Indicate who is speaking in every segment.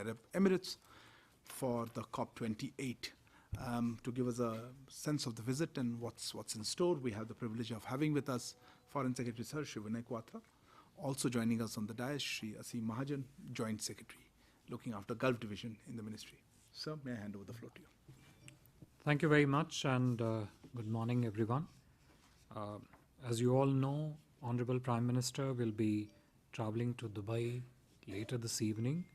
Speaker 1: Arab Emirates for the COP28. To give us a sense of the visit and what's in store, we have the privilege of having with us Foreign Secretary Sir Shri Vinay Quatra. Also joining us on the dais, Shri Aseem Mahajan, Joint Secretary, looking after Gulf Division in the Ministry. Sir, may I hand over the floor to you?
Speaker 2: Thank you very much, and good morning, everyone. As you all know, Honorable Prime Minister will be traveling to Dubai later this evening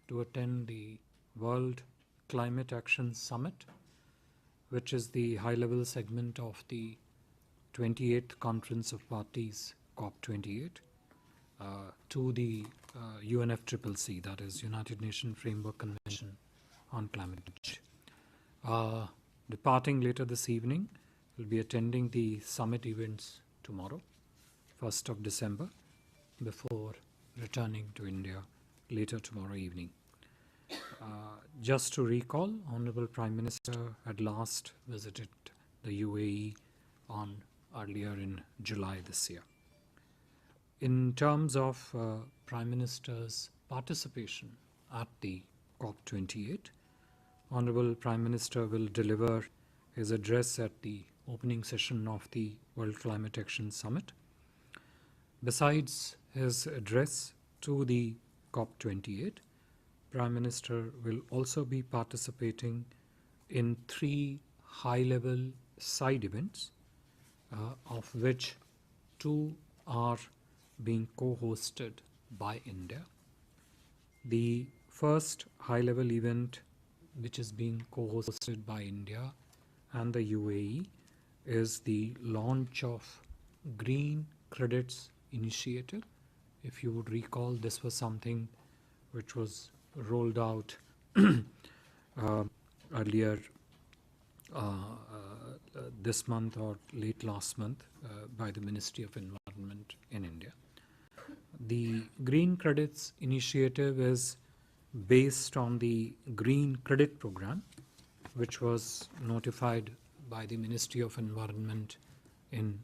Speaker 2: to attend the World Climate Action Summit, which is the high-level segment of the 28th Conference of Parties, COP28, to the UNFCCC, that is United Nations Framework Convention on Climate Change. Departing later this evening, will be attending the summit events tomorrow, 1st of December, before returning to India later tomorrow evening. Just to recall, Honorable Prime Minister had last visited the UAE earlier in July this year. In terms of Prime Minister's participation at the COP28, Honorable Prime Minister will deliver his address at the opening session of the World Climate Action Summit. Besides his address to the COP28, Prime Minister will also be participating in 3 high-level side events, of which 2 are being co-hosted by India. The first high-level event, which is being co-hosted by India and the UAE, is the launch of Green Credits Initiative. If you would recall, this was something which was rolled out earlier this month or late last month by the Ministry of Environment in India. The Green Credits Initiative is based on the Green Credit Program, which was notified by the Ministry of Environment in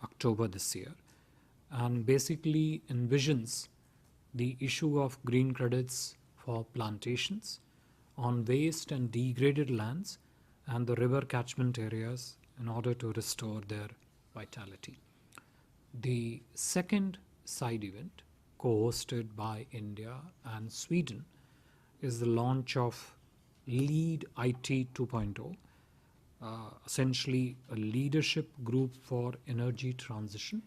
Speaker 2: October this year, and basically envisions the issue of green credits for plantations on waste and degraded lands and the river catchment areas in order to restore their vitality. The second side event, co-hosted by India and Sweden, is the launch of Lead IT 2.0, essentially a leadership group for energy transition.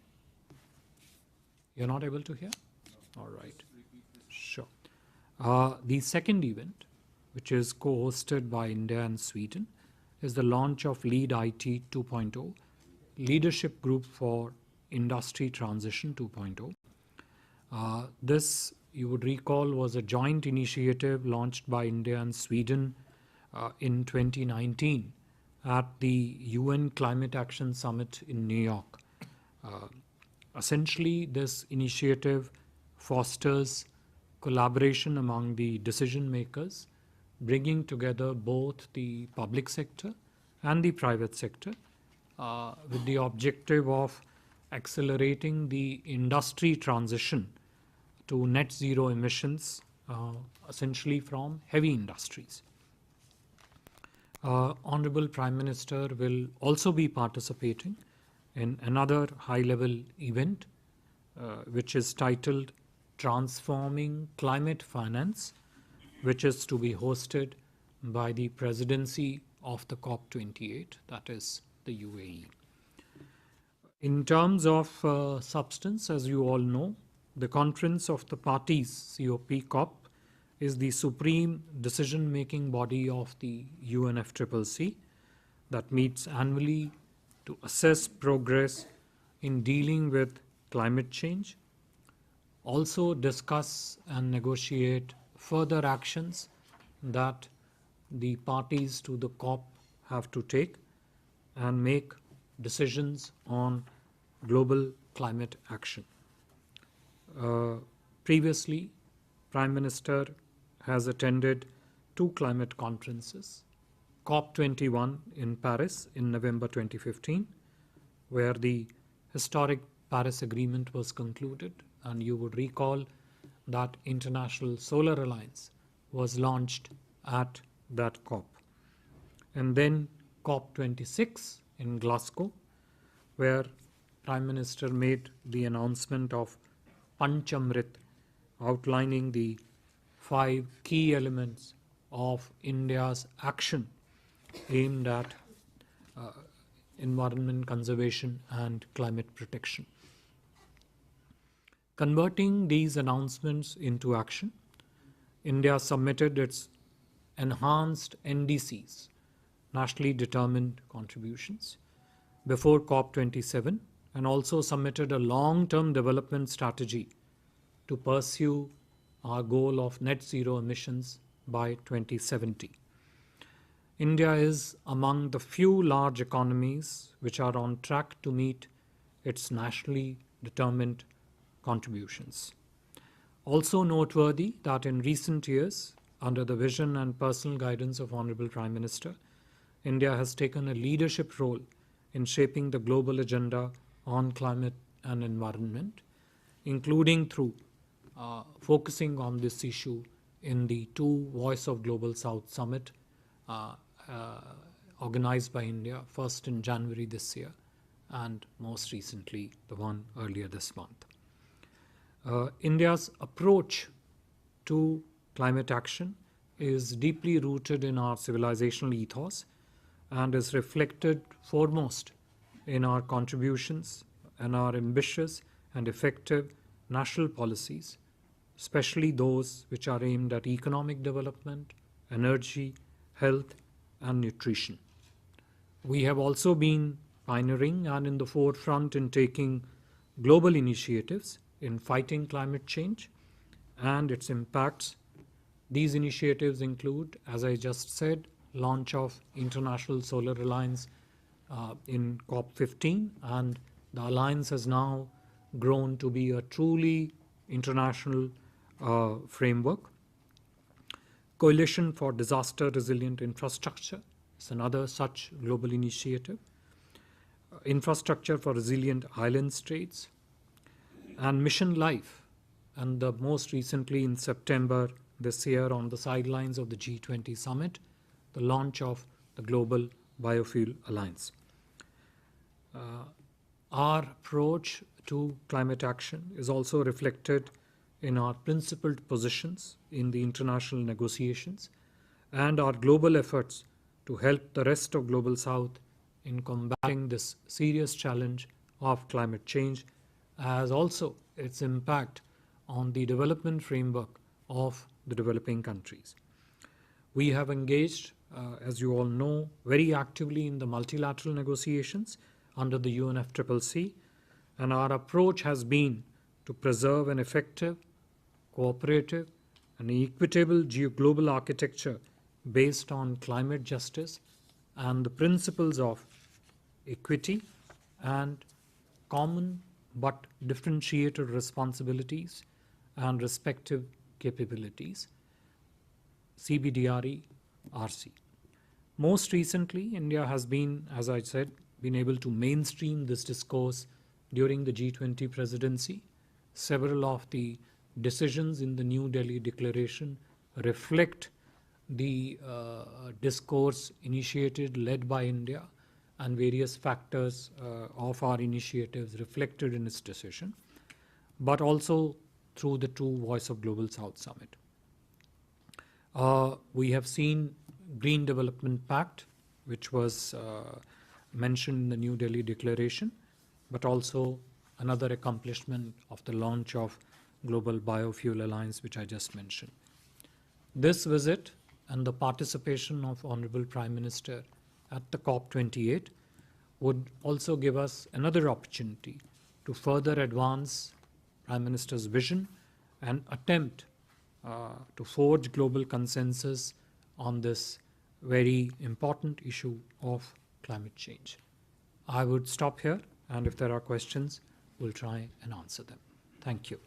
Speaker 2: You're not able to hear? All right. Sure. The second event, which is co-hosted by India and Sweden, is the launch of Lead IT 2.0, Leadership Group for Industry Transition 2.0. This, you would recall, was a joint initiative launched by India and Sweden in 2019 at the UN Climate Action Summit in New York. Essentially, this initiative fosters collaboration among the decision makers, bringing together both the public sector and the private sector with the objective of accelerating the industry transition to net zero emissions, essentially from heavy industries. Honorable Prime Minister will also be participating in another high-level event, which is titled Transforming Climate Finance, which is to be hosted by the presidency of the COP28, that is the UAE. In terms of substance, as you all know, the Conference of the Parties, COP, is the supreme decision-making body of the UNFCCC that meets annually to assess progress in dealing with climate change, also discuss and negotiate further actions that the parties to the COP have to take, and make decisions on global climate action. Previously, Prime Minister has attended 2 climate conferences, COP21 in Paris in November 2015, where the historic Paris Agreement was concluded, and you would recall that International Solar Alliance was launched at that COP. And then COP26 in Glasgow, where Prime Minister made the announcement of Panchamrit, outlining the 5 key elements of India's action aimed at environment conservation and climate protection. Converting these announcements into action, India submitted its enhanced NDCs, nationally determined contributions, before COP27, and also submitted a long-term development strategy to pursue our goal of net zero emissions by 2070. India is among the few large economies which are on track to meet its nationally determined contributions. Also noteworthy that in recent years, under the vision and personal guidance of Honorable Prime Minister, India has taken a leadership role in shaping the global agenda on climate and environment, including through focusing on this issue in the 2 Voice of Global South Summit organized by India, first in January this year and most recently the one earlier this month. India's approach to climate action is deeply rooted in our civilizational ethos and is reflected foremost in our contributions and our ambitious and effective national policies, especially those which are aimed at economic development, energy, health, and nutrition. We have also been pioneering and in the forefront in taking global initiatives in fighting climate change and its impacts. These initiatives include, as I just said, launch of International Solar Alliance in COP15, and the alliance has now grown to be a truly international framework. Coalition for Disaster Resilient Infrastructure is another such global initiative. Infrastructure for Resilient Island States, and Mission Life, and the most recently in September this year on the sidelines of the G20 summit, the launch of the Global Biofuel Alliance. Our approach to climate action is also reflected in our principled positions in the international negotiations and our global efforts to help the rest of Global South in combating this serious challenge of climate change, as also its impact on the development framework of the developing countries. We have engaged, as you all know, very actively in the multilateral negotiations under the UNFCCC, and our approach has been to preserve an effective, cooperative, and equitable global architecture based on climate justice and the principles of equity and common but differentiated responsibilities and respective capabilities, CBDRE, RC. Most recently, India has been, as I said, been able to mainstream this discourse during the G20 presidency. Several of the decisions in the New Delhi Declaration reflect the discourse initiated, led by India, and various factors of our initiatives reflected in its decision, but also through the 2 Voice of Global South Summit. We have seen Green Development Pact, which was mentioned in the New Delhi Declaration, but also another accomplishment of the launch of Global Biofuel Alliance, which I just mentioned. This visit and the participation of Honorable Prime Minister at the COP28 would also give us another opportunity to further advance Prime Minister's vision and attempt to forge global consensus on this very important issue of climate change. I would stop here, and if there are questions, we'll try and answer them. Thank you.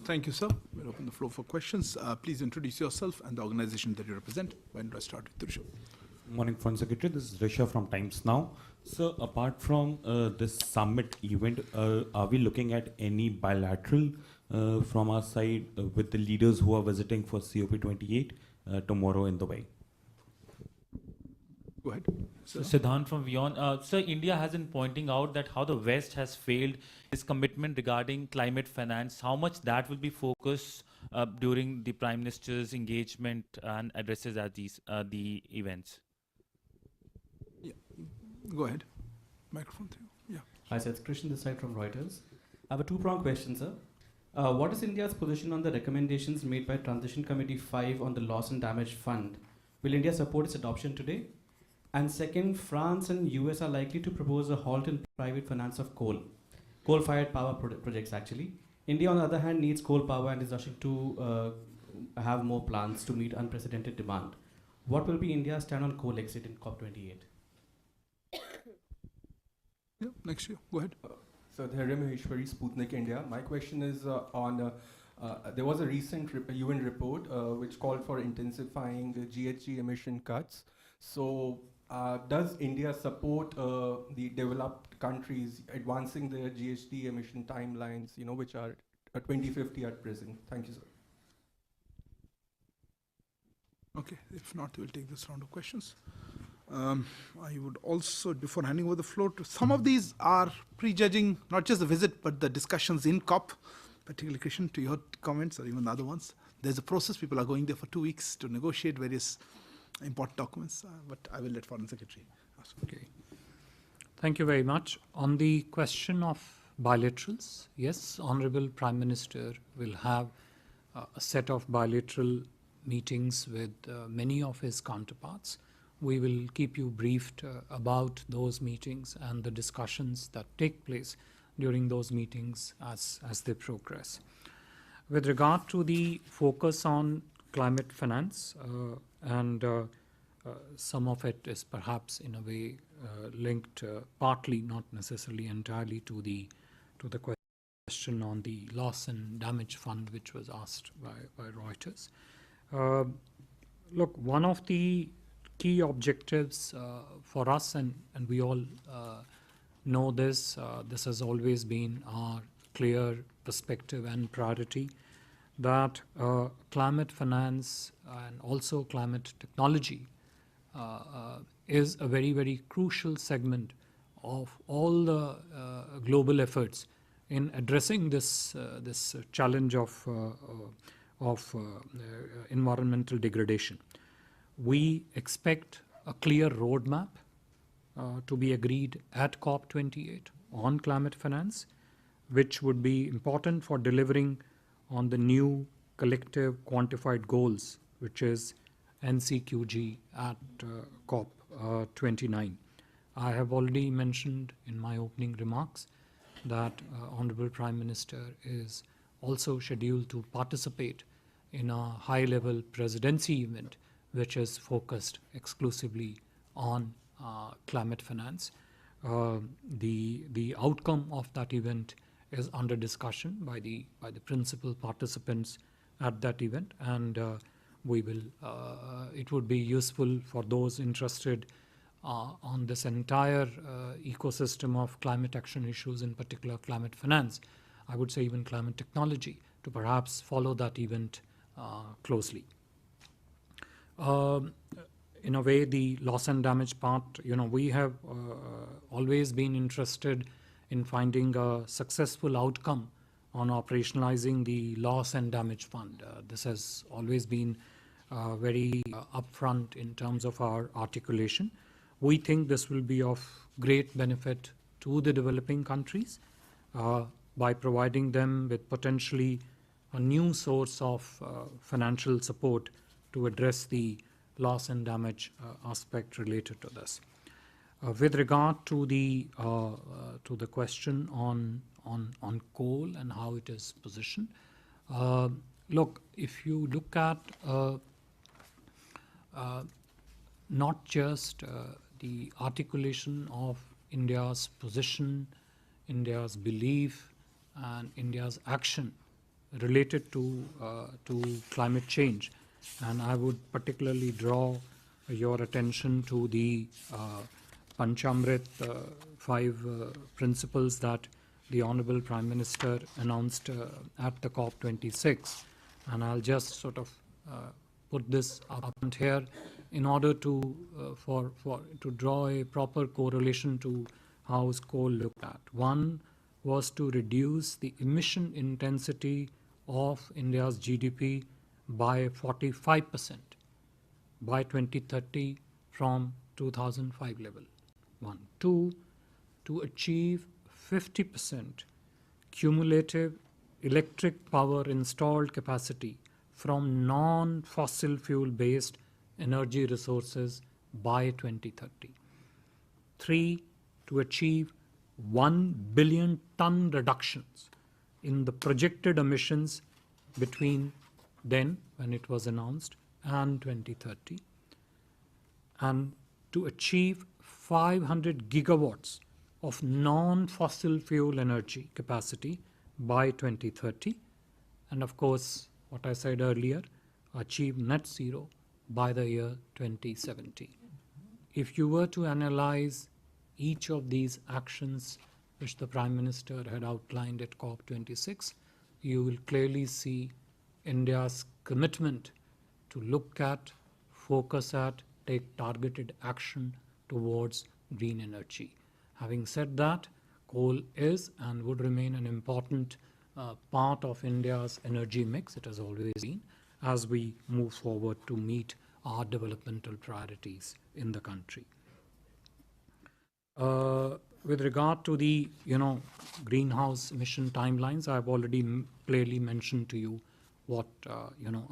Speaker 1: Thank you, sir. We'll open the floor for questions. Please introduce yourself and the organization that you represent. When do I start with the show?
Speaker 3: Morning, Foreign Secretary. This is Risha from Times Now. So, apart from this summit event, are we looking at any bilateral from our side with the leaders who are visiting for COP28? tomorrow in Dubai.
Speaker 1: Go ahead.
Speaker 4: So Siddhant from Vion. Sir, India has been pointing out that how the West has failed its commitment regarding climate finance, how much that will be focused during the Prime Minister's engagement and addresses at these the events.
Speaker 1: Yeah. Go ahead. Microphone to you. Yeah.
Speaker 5: Hi, sir. It's Christian this side from Reuters. I have a two-pronged question, sir. What is India's position on the recommendations made by Transition Committee 5 on the Loss and Damage Fund? Will India support its adoption today? And second, France and US are likely to propose a halt in private finance of coal-fired power projects actually. India, on the other hand, needs coal power and is rushing to have more plants to meet unprecedented demand. What will be India's stand on coal exit in COP28?
Speaker 1: Yeah. Next year. Go ahead.
Speaker 6: So, Dhairya Maheshwari, Sputnik India. My question is on, there was a recent UN report which called for intensifying the GHG emission cuts. So, does India support the developed countries advancing their GHG emission timelines, which are 2050 at present? Thank you, sir.
Speaker 1: Okay. If not, we'll take this round of questions. I would also, before handing over the floor to some of these are prejudging not just the visit but the discussions in COP, particularly Christian, to your comments or even the other ones. There's a process. People are going there for 2 weeks to negotiate various important documents, but I will let Foreign Secretary ask.
Speaker 2: Okay. Thank you very much. On the question of bilaterals, yes, Honorable Prime Minister will have a set of bilateral meetings with many of his counterparts. We will keep you briefed about those meetings and the discussions that take place during those meetings as they progress. With regard to the focus on climate finance, and some of it is perhaps in a way linked partly, not necessarily entirely, to the question on the loss and damage fund, which was asked by Reuters. Look, one of the key objectives for us, and we all know this, this has always been our clear perspective and priority, that climate finance and also climate technology is a very, very crucial segment of all the global efforts in addressing this challenge of environmental degradation. We expect a clear roadmap to be agreed at COP28 on climate finance, which would be important for delivering on the new collective quantified goals, which is NCQG at COP29. I have already mentioned in my opening remarks that Honorable Prime Minister is also scheduled to participate in a high-level presidency event which is focused exclusively on climate finance. The outcome of that event is under discussion by the principal participants at that event, and we will. It would be useful for those interested on this entire ecosystem of climate action issues, in particular climate finance, I would say even climate technology, to perhaps follow that event closely. In a way, the loss and damage part, we have always been interested in finding a successful outcome on operationalizing the loss and damage fund. This has always been very upfront in terms of our articulation. We think this will be of great benefit to the developing countries by providing them with potentially a new source of financial support to address the loss and damage aspect related to this. With regard to the question on coal and how it is positioned, look, if you look at not just the articulation of India's position, India's belief, and India's action related to climate change, and I would particularly draw your attention to the Panchamrit 5 principles that the Honorable Prime Minister announced at the COP26, and I'll just sort of put this up front here in order to to draw a proper correlation to how is coal looked at. One was to reduce the emission intensity of India's GDP by 45% by 2030 from 2005 level. One. Two, to achieve 50% cumulative electric power installed capacity from non-fossil fuel based energy resources by 2030. Three, to achieve 1 billion ton reductions in the projected emissions between then, when it was announced, and 2030, and to achieve 500 gigawatts of non-fossil fuel energy capacity by 2030, and of course, what I said earlier, achieve net zero by the year 2070. If you were to analyze each of these actions which the Prime Minister had outlined at COP26, you will clearly see India's commitment to look at, focus at, take targeted action towards green energy. Having said that, coal is and would remain an important part of India's energy mix. It has always been, as we move forward to meet our developmental priorities in the country. With regard to the greenhouse emission timelines, I've already clearly mentioned to you what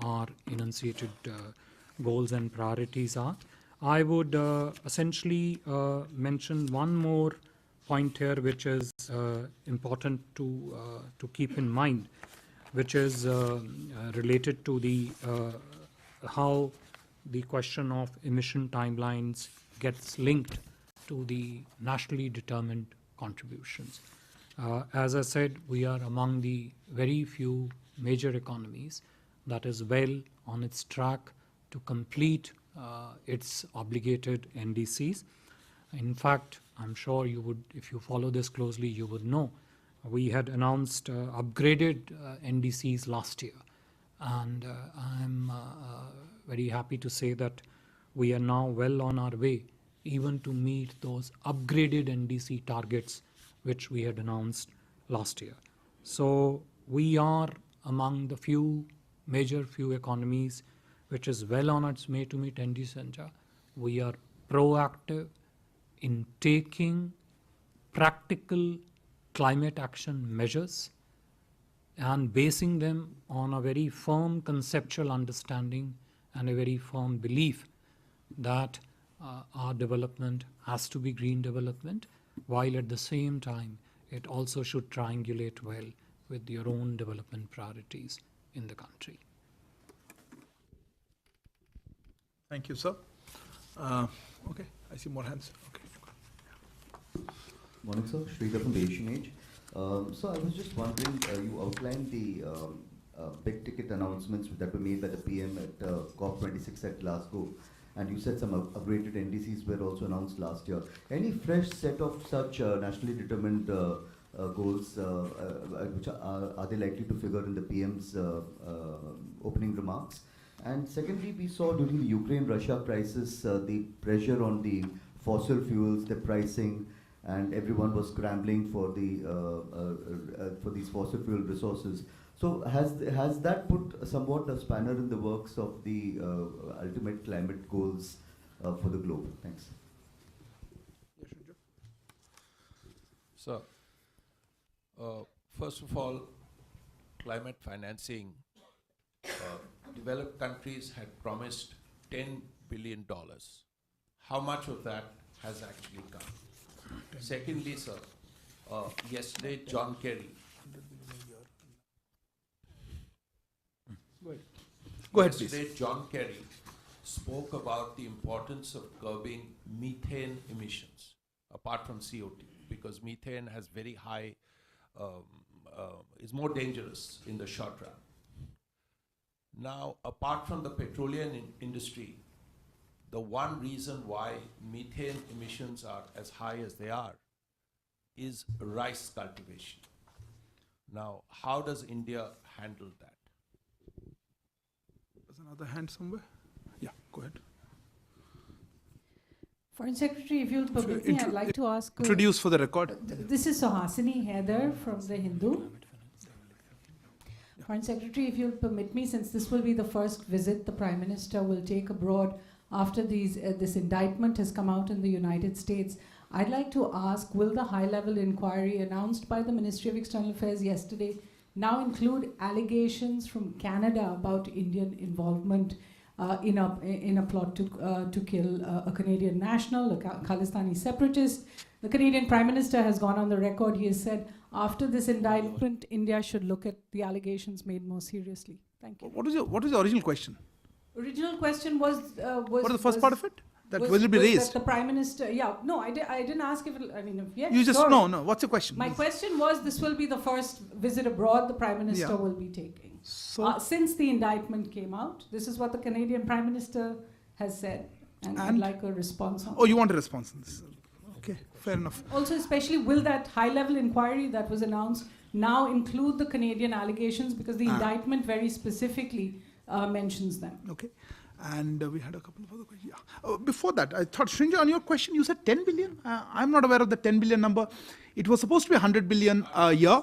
Speaker 2: our enunciated goals and priorities are. I would essentially mention one more point here, which is important to keep in mind, which is related to the how the question of emission timelines gets linked to the nationally determined contributions. As I said, we are among the very few major economies that is well on its track to complete its obligated NDCs. In fact, I'm sure you would, if you follow this closely, you would know we had announced upgraded NDCs last year, and I'm very happy to say that we are now well on our way even to meet those upgraded NDC targets which we had announced last year. So we are among the major few economies which is well on its way to meet NDC. We are proactive in taking practical climate action measures and basing them on a very firm conceptual understanding and a very firm belief that our development has to be green development, while at the same time it also should triangulate well with your own development priorities in the country.
Speaker 1: Thank you, sir. Okay, I see more hands. Okay.
Speaker 7: Morning, sir. Sridhar from the Asian Age. So I was just wondering, you outlined the big ticket announcements that were made by the PM at COP26 at Glasgow, and you said some upgraded NDCs were also announced last year. Any fresh set of such nationally determined goals, which are they likely to figure in the PM's opening remarks? And secondly, we saw during the Ukraine-Russia crisis the pressure on the fossil fuels, the pricing, and everyone was scrambling for these fossil fuel resources. So has that put somewhat a spanner in the works of the ultimate climate goals for the globe? Thanks.
Speaker 8: So, first of all, climate financing, developed countries had promised $10 billion. How much of that has actually come? Secondly, sir, yesterday John Kerry.
Speaker 1: Go ahead, please.
Speaker 8: Yesterday John Kerry spoke about the importance of curbing methane emissions, apart from CO2, because methane has very high, is more dangerous in the short run. Now, apart from the petroleum industry, the one reason why methane emissions are as high as they are is rice cultivation. Now, how does India handle that?
Speaker 1: Another hand somewhere? Yeah, go ahead.
Speaker 9: Foreign Secretary, if you'll permit me, I'd like to ask...
Speaker 1: Introduce for the record.
Speaker 9: This is Suhasini Haider from The Hindu. Foreign Secretary, if you'll permit me, since this will be the first visit the Prime Minister will take abroad after this indictment has come out in the United States, I'd like to ask, will the high-level inquiry announced by the Ministry of External Affairs yesterday now include allegations from Canada about Indian involvement in a plot to kill a Canadian national, a Khalistani separatist? The Canadian Prime Minister has gone on the record. He has said, after this indictment, India should look at the allegations made more seriously. Thank you.
Speaker 1: What was the original question?
Speaker 9: Original question was...
Speaker 1: what is the first part of it? That will it be raised?
Speaker 9: That the Prime Minister... Yeah, no, I didn't ask if... yes,
Speaker 1: you just...
Speaker 9: sure.
Speaker 1: No. What's your question?
Speaker 9: My question was, this will be the first visit abroad the Prime Minister will be taking.
Speaker 1: So,
Speaker 9: since the indictment came out, this is what the Canadian Prime Minister has said. And I'd like a response on
Speaker 1: you want a response on this? Okay, fair enough.
Speaker 9: Also, especially, will that high-level inquiry that was announced now include the Canadian allegations? Because the indictment very specifically mentions them.
Speaker 1: Okay. And we had a couple of other questions. Yeah. Before that, I thought, Srinja, on your question, you said 10 billion. I'm not aware of the 10 billion number. It was supposed to be 100 billion a year.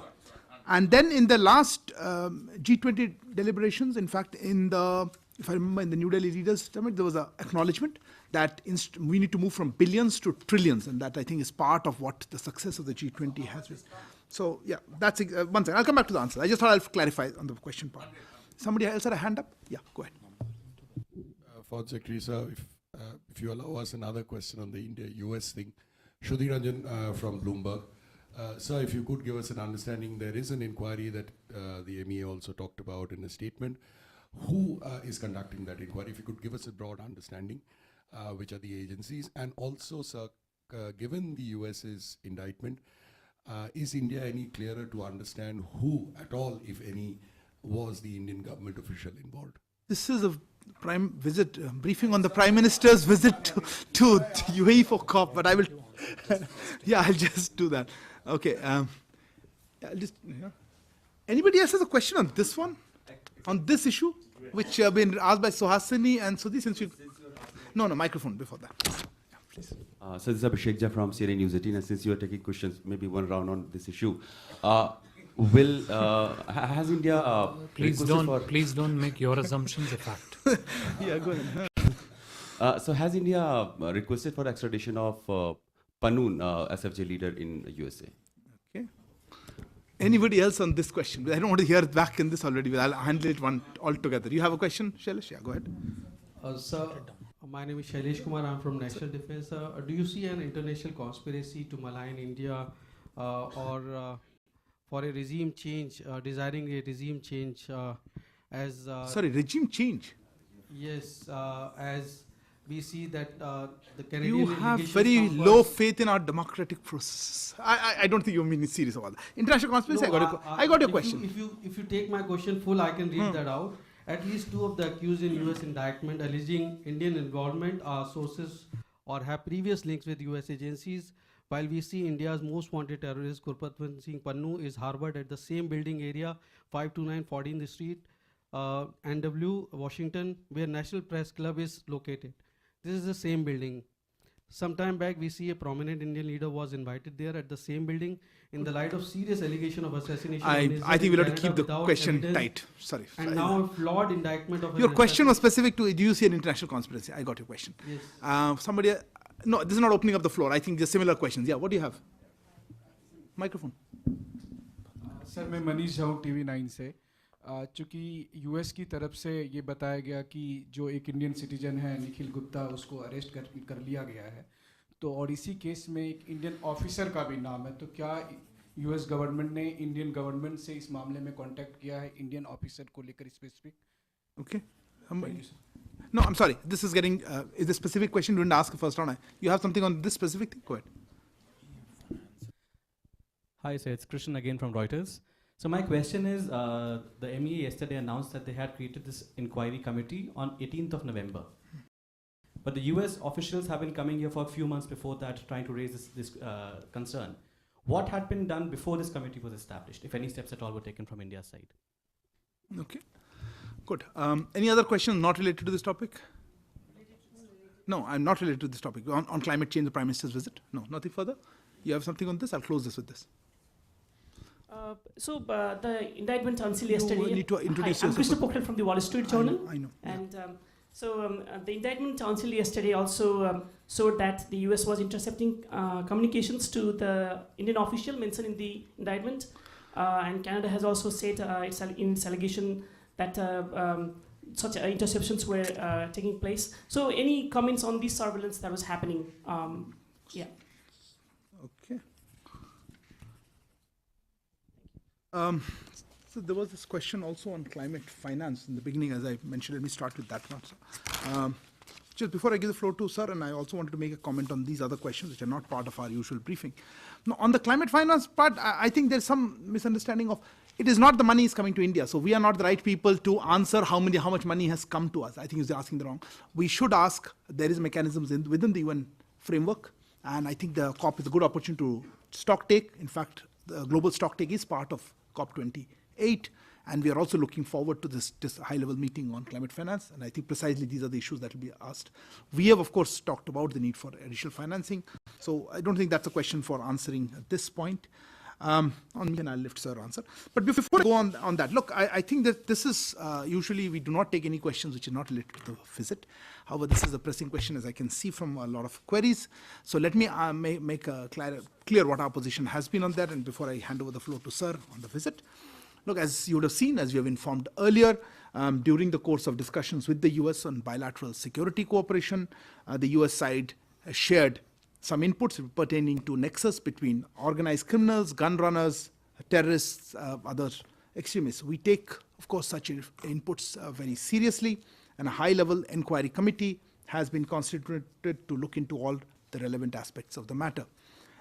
Speaker 1: And then in the last G20 deliberations, in fact, if I remember, in the New Delhi Leaders Summit, there was an acknowledgement that we need to move from billions to trillions. And that, I think, is part of what the success of the G20 has been. So, yeah, that's one second. I'll come back to the answer. I just thought I'll clarify on the question part. Somebody else had a hand up? Yeah, go ahead.
Speaker 10: Foreign Secretary, sir, if you allow us another question on the India-US thing. Shruti Ranjan from Bloomberg. Sir, if you could give us an understanding, there is an inquiry that the MEA also talked about in a statement. Who is conducting that inquiry? If you could give us a broad understanding, which are the agencies? And also, sir, given the US's indictment, is India any clearer to understand who at all, if any, was the Indian government official involved?
Speaker 1: This is a briefing on the Prime Minister's visit to UAE for COP, but I will, I'll just do that. Okay. Anybody else has a question on this one? On this issue, which have been asked by Suhasini and Sudhi, since you... No, microphone before that. Yeah, please.
Speaker 11: So this is Abhishek Jha from CNN News 18, and since you are taking questions, maybe one round on this issue. Has India
Speaker 2: please don't make your assumptions a fact.
Speaker 1: Yeah, go ahead.
Speaker 11: So has India requested for extradition of Panoon, SFJ leader in USA?
Speaker 1: Okay. Anybody else on this question? I don't want to hear back in this already, but I'll handle it all together. You have a question, Shailesh? Yeah, go ahead.
Speaker 5: Sir, my name is Shailesh Kumar. I'm from National Defense. Do you see an international conspiracy to malign India or for a regime change, desiring a regime change as...
Speaker 1: Sorry, regime change?
Speaker 5: Yes, as we see that the Canadian...
Speaker 1: You have very low faith in our democratic process. I don't think you mean serious about that. International conspiracy,
Speaker 5: no,
Speaker 1: I got your question.
Speaker 5: If you take my question full, I can read that out. At least 2 of the accused in US indictment alleging Indian involvement are sources or have previous links with US agencies, while we see India's most wanted terrorist Gurpratwant Singh Pannu is harbored at the same building area, 529 14th Street, NW, Washington, where National Press Club is located. This is the same building. Some time back, we see a prominent Indian leader was invited there at the same building in the light of serious allegation of assassination.
Speaker 1: I think we'll have to keep the question tight. Sorry.
Speaker 5: And now a flawed indictment of...
Speaker 1: Your question was specific to, do you see an international conspiracy? I got your question.
Speaker 5: Yes.
Speaker 1: Somebody... No, this is not opening up the floor. I think there's similar questions. Yeah, what do you have? Microphone.
Speaker 12: Sir मैं मनीष झा हूँ TV9 से चूँकि US की तरफ से ये बताया गया कि जो एक इंडियन सिटीजन है निखिल गुप्ता उसको अरेस्ट कर लिया गया है तो और इसी केस में एक इंडियन ऑफिसर का भी नाम है तो क्या यूएस गवर्नमेंट ने इंडियन गवर्नमेंट से इस मामले में कांटेक्ट किया है इंडियन ऑफिसर को लेकर specific?
Speaker 1: Okay. No, I'm sorry. This is getting is a specific question. You didn't ask first round. You have something on this specific thing? Go ahead.
Speaker 13: Hi, sir. It's Krishnan again from Reuters. So my question is, the MEA yesterday announced that they had created this inquiry committee on 18th of November. But the US officials have been coming here for a few months before that, trying to raise this concern. What had been done before this committee was established, if any steps at all were taken from India's side?
Speaker 1: Okay. Good. Any other questions not related to this topic? No, I'm not related to this topic. On climate change, the Prime Minister's visit? No, nothing further? You have something on this? I'll close this with this.
Speaker 14: The indictment unsealed yesterday.
Speaker 1: You need to introduce
Speaker 14: Hi, I'm
Speaker 1: yourself.
Speaker 14: Krishna Pokhel from the Wall Street Journal.
Speaker 1: I know.
Speaker 14: And the indictment unsealed yesterday also showed that the US was intercepting communications to the Indian official mentioned in the indictment. And Canada has also said in its allegation that such interceptions were taking place. So any comments on this surveillance that was happening? Yeah.
Speaker 1: Okay. So there was this question also on climate finance in the beginning, as I mentioned. Let me start with that one. Just before I give the floor to sir, and I also wanted to make a comment on these other questions which are not part of our usual briefing. Now, on the climate finance part, I think there's some misunderstanding of it is not the money is coming to India. So we are not the right people to answer how much money has come to us. I think you're asking the wrong. We should ask, there is mechanisms within the UN framework. And I think the COP is a good opportunity to stock take. In fact, the global stock take is part of COP28. And we are also looking forward to this high-level meeting on climate finance. And I think precisely these are the issues that will be asked. We have, of course, talked about the need for additional financing. So I don't think that's a question for answering at this point. On me, and I'll lift sir answer. But before I go on that, look, I think that this is, usually we do not take any questions which are not related to the visit. However, this is a pressing question, as I can see from a lot of queries. So let me make clear what our position has been on that. And before I hand over the floor to sir on the visit. Look, as you would have seen, as we have informed earlier, during the course of discussions with the US on bilateral security cooperation, the US side shared some inputs pertaining to nexus between organized criminals, gun runners, terrorists, other extremists. We take, of course, such inputs very seriously, and a high-level inquiry committee has been constituted to look into all the relevant aspects of the matter.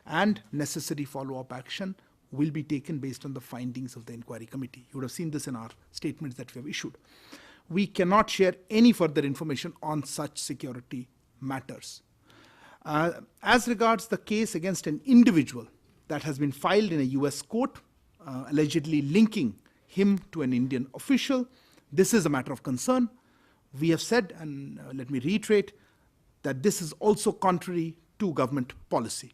Speaker 1: And necessary follow-up action will be taken based on the findings of the inquiry committee. You would have seen this in our statements that we have issued. We cannot share any further information on such security matters. As regards the case against an individual that has been filed in a US court, allegedly linking him to an Indian official, this is a matter of concern. We have said, and let me reiterate, that this is also contrary to government policy.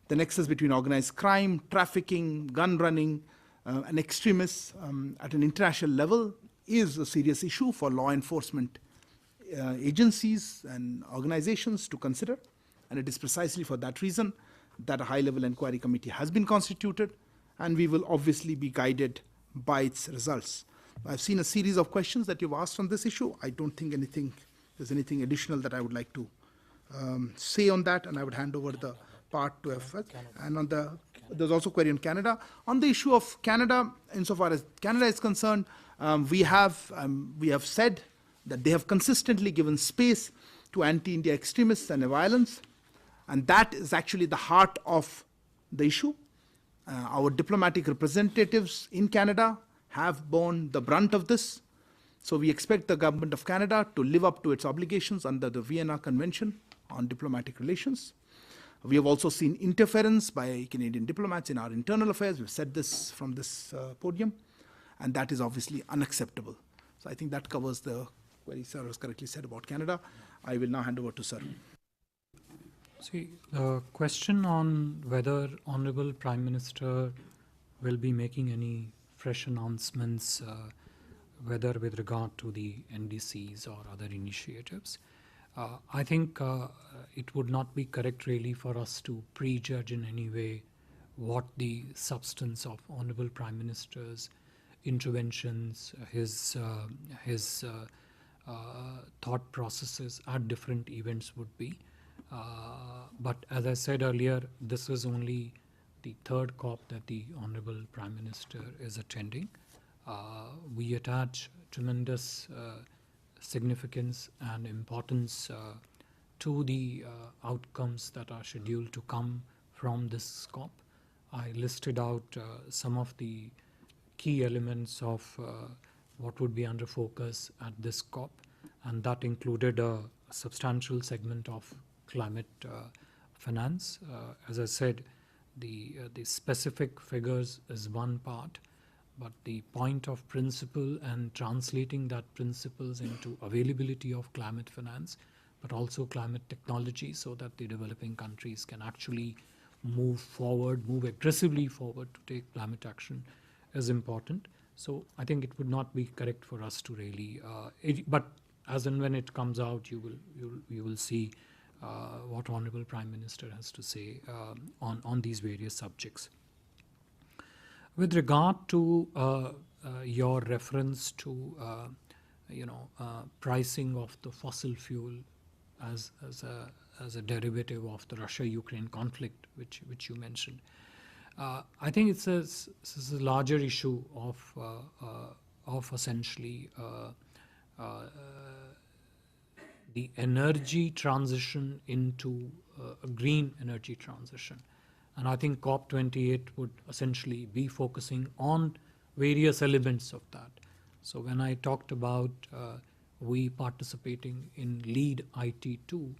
Speaker 1: The nexus between organized crime, trafficking, gun running, and extremists at an international level is a serious issue for law enforcement agencies and organizations to consider. And it is precisely for that reason that a high-level inquiry committee has been constituted, and we will obviously be guided by its results. I've seen a series of questions that you've asked on this issue. I don't think there's anything additional that I would like to say on that, and I would hand over the part to FF. And there's also a query on Canada. On the issue of Canada, insofar as Canada is concerned, we have said that they have consistently given space to anti-India extremists and violence, and that is actually the heart of the issue. Our diplomatic representatives in Canada have borne the brunt of this. So we expect the government of Canada to live up to its obligations under the Vienna Convention on Diplomatic Relations. We have also seen interference by Canadian diplomats in our internal affairs. We've said this from this podium, and that is obviously unacceptable. So I think that covers the query sir has correctly said about Canada. I will now hand over to sir.
Speaker 2: See, the question on whether Honorable Prime Minister will be making any fresh announcements, whether with regard to the NDCs or other initiatives, I think it would not be correct really for us to prejudge in any way what the substance of Honorable Prime Minister's interventions, his thought processes at different events would be. But as I said earlier, this is only the third COP that the Honorable Prime Minister is attending. We attach tremendous significance and importance to the outcomes that are scheduled to come from this COP. I listed out some of the key elements of what would be under focus at this COP, and that included a substantial segment of climate finance. As I said, the specific figures is one part, but the point of principle and translating that principles into availability of climate finance, but also climate technology, so that the developing countries can actually move forward, move aggressively forward to take climate action is important. So I think it would not be correct for us to really, but as and when it comes out, you will see what Honorable Prime Minister has to say on these various subjects. With regard to your reference to pricing of the fossil fuel as a derivative of the Russia-Ukraine conflict, which you mentioned, I think it's a larger issue of essentially the energy transition into a green energy transition. And I think COP28 would essentially be focusing on various elements of that. So when I talked about we participating in LEAD IT2,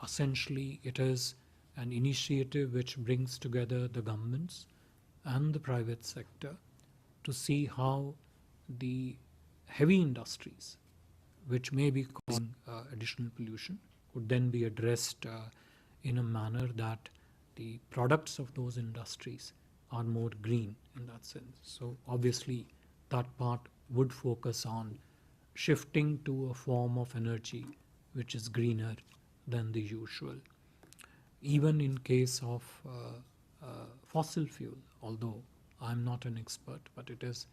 Speaker 2: essentially it is an initiative which brings together the governments and the private sector to see how the heavy industries, which may be causing additional pollution, could then be addressed in a manner that the products of those industries are more green in that sense. So obviously that part would focus on shifting to a form of energy which is greener than the usual. Even in case of fossil fuel, although I'm not an expert, but it is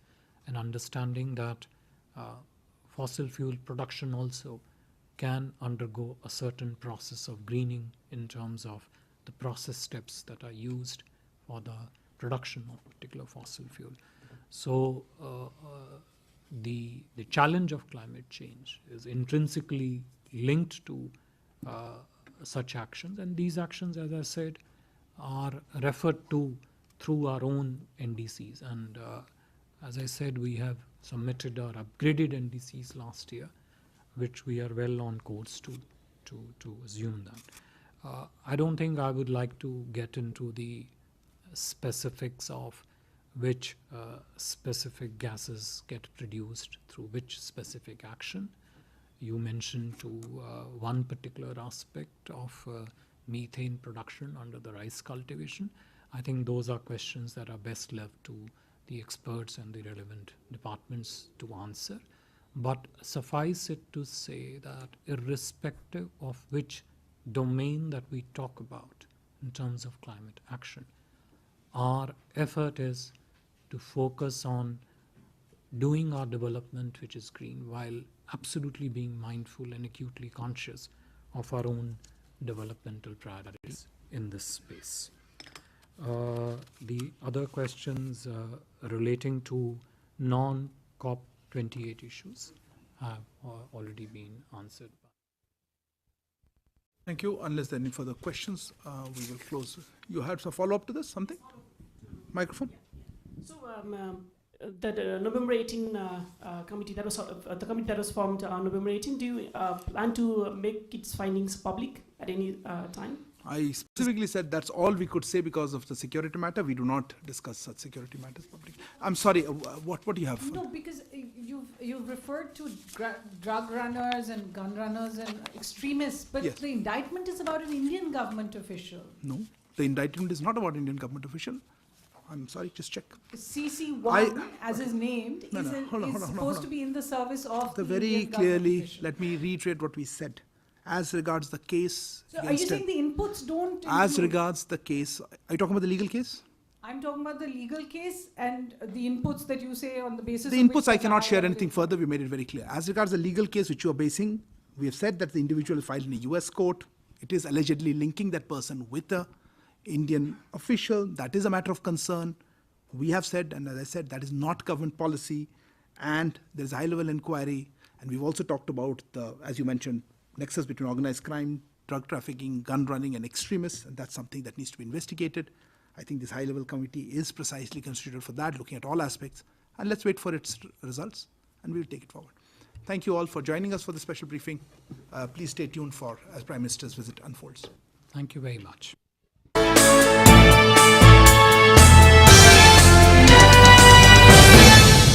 Speaker 2: an understanding that fossil fuel production also can undergo a certain process of greening in terms of the process steps that are used for the production of particular fossil fuel. So the challenge of climate change is intrinsically linked to such actions, and these actions, as I said, are referred to through our own NDCs. And as I said, we have submitted our upgraded NDCs last year, which we are well on course to assume that. I don't think I would like to get into the specifics of which specific gases get produced through which specific action. You mentioned to one particular aspect of methane production under the rice cultivation. I think those are questions that are best left to the experts and the relevant departments to answer. But suffice it to say that irrespective of which domain that we talk about in terms of climate action, our effort is to focus on doing our development which is green, while absolutely being mindful and acutely conscious of our own developmental priorities in this space. The other questions relating to non-COP28 issues have already been answered.
Speaker 1: Thank you. Unless there are any further questions, we will close. You had some follow-up to this, something? Microphone?
Speaker 14: So that November 18 committee that was the committee that was formed on November 18, do you plan to make its findings public at any time?
Speaker 1: I specifically said that's all we could say because of the security matter. We do not discuss such security matters publicly. I'm sorry, what do you have?
Speaker 9: No, because you've referred to drug runners and gun runners and extremists, but yes, the indictment is about an Indian government official.
Speaker 1: No, the indictment is not about Indian government official. I'm sorry, just check.
Speaker 9: CC1, as is named, is supposed to be in the service of the
Speaker 1: very
Speaker 9: Indian
Speaker 1: clearly,
Speaker 9: official.
Speaker 1: let me reiterate what we said. As regards the case...
Speaker 9: So are you saying the inputs don't
Speaker 1: As regards the case... Are you talking about the legal case?
Speaker 9: I'm talking about the legal case and the inputs that you say on the basis
Speaker 1: the
Speaker 9: of
Speaker 1: inputs, I cannot share anything further. We made it very clear. As regards the legal case which you are basing, we have said that the individual filed in a US court. It is allegedly linking that person with a Indian official. That is a matter of concern. We have said, and as I said, that is not government policy, and there is a high-level inquiry. And we've also talked about the, as you mentioned, nexus between organized crime, drug trafficking, gun running, and extremists, and that's something that needs to be investigated. I think this high-level committee is precisely constituted for that, looking at all aspects, and let's wait for its results, and we'll take it forward. Thank you all for joining us for the special briefing. Please stay tuned for as Prime Minister's visit unfolds.
Speaker 2: Thank you very much.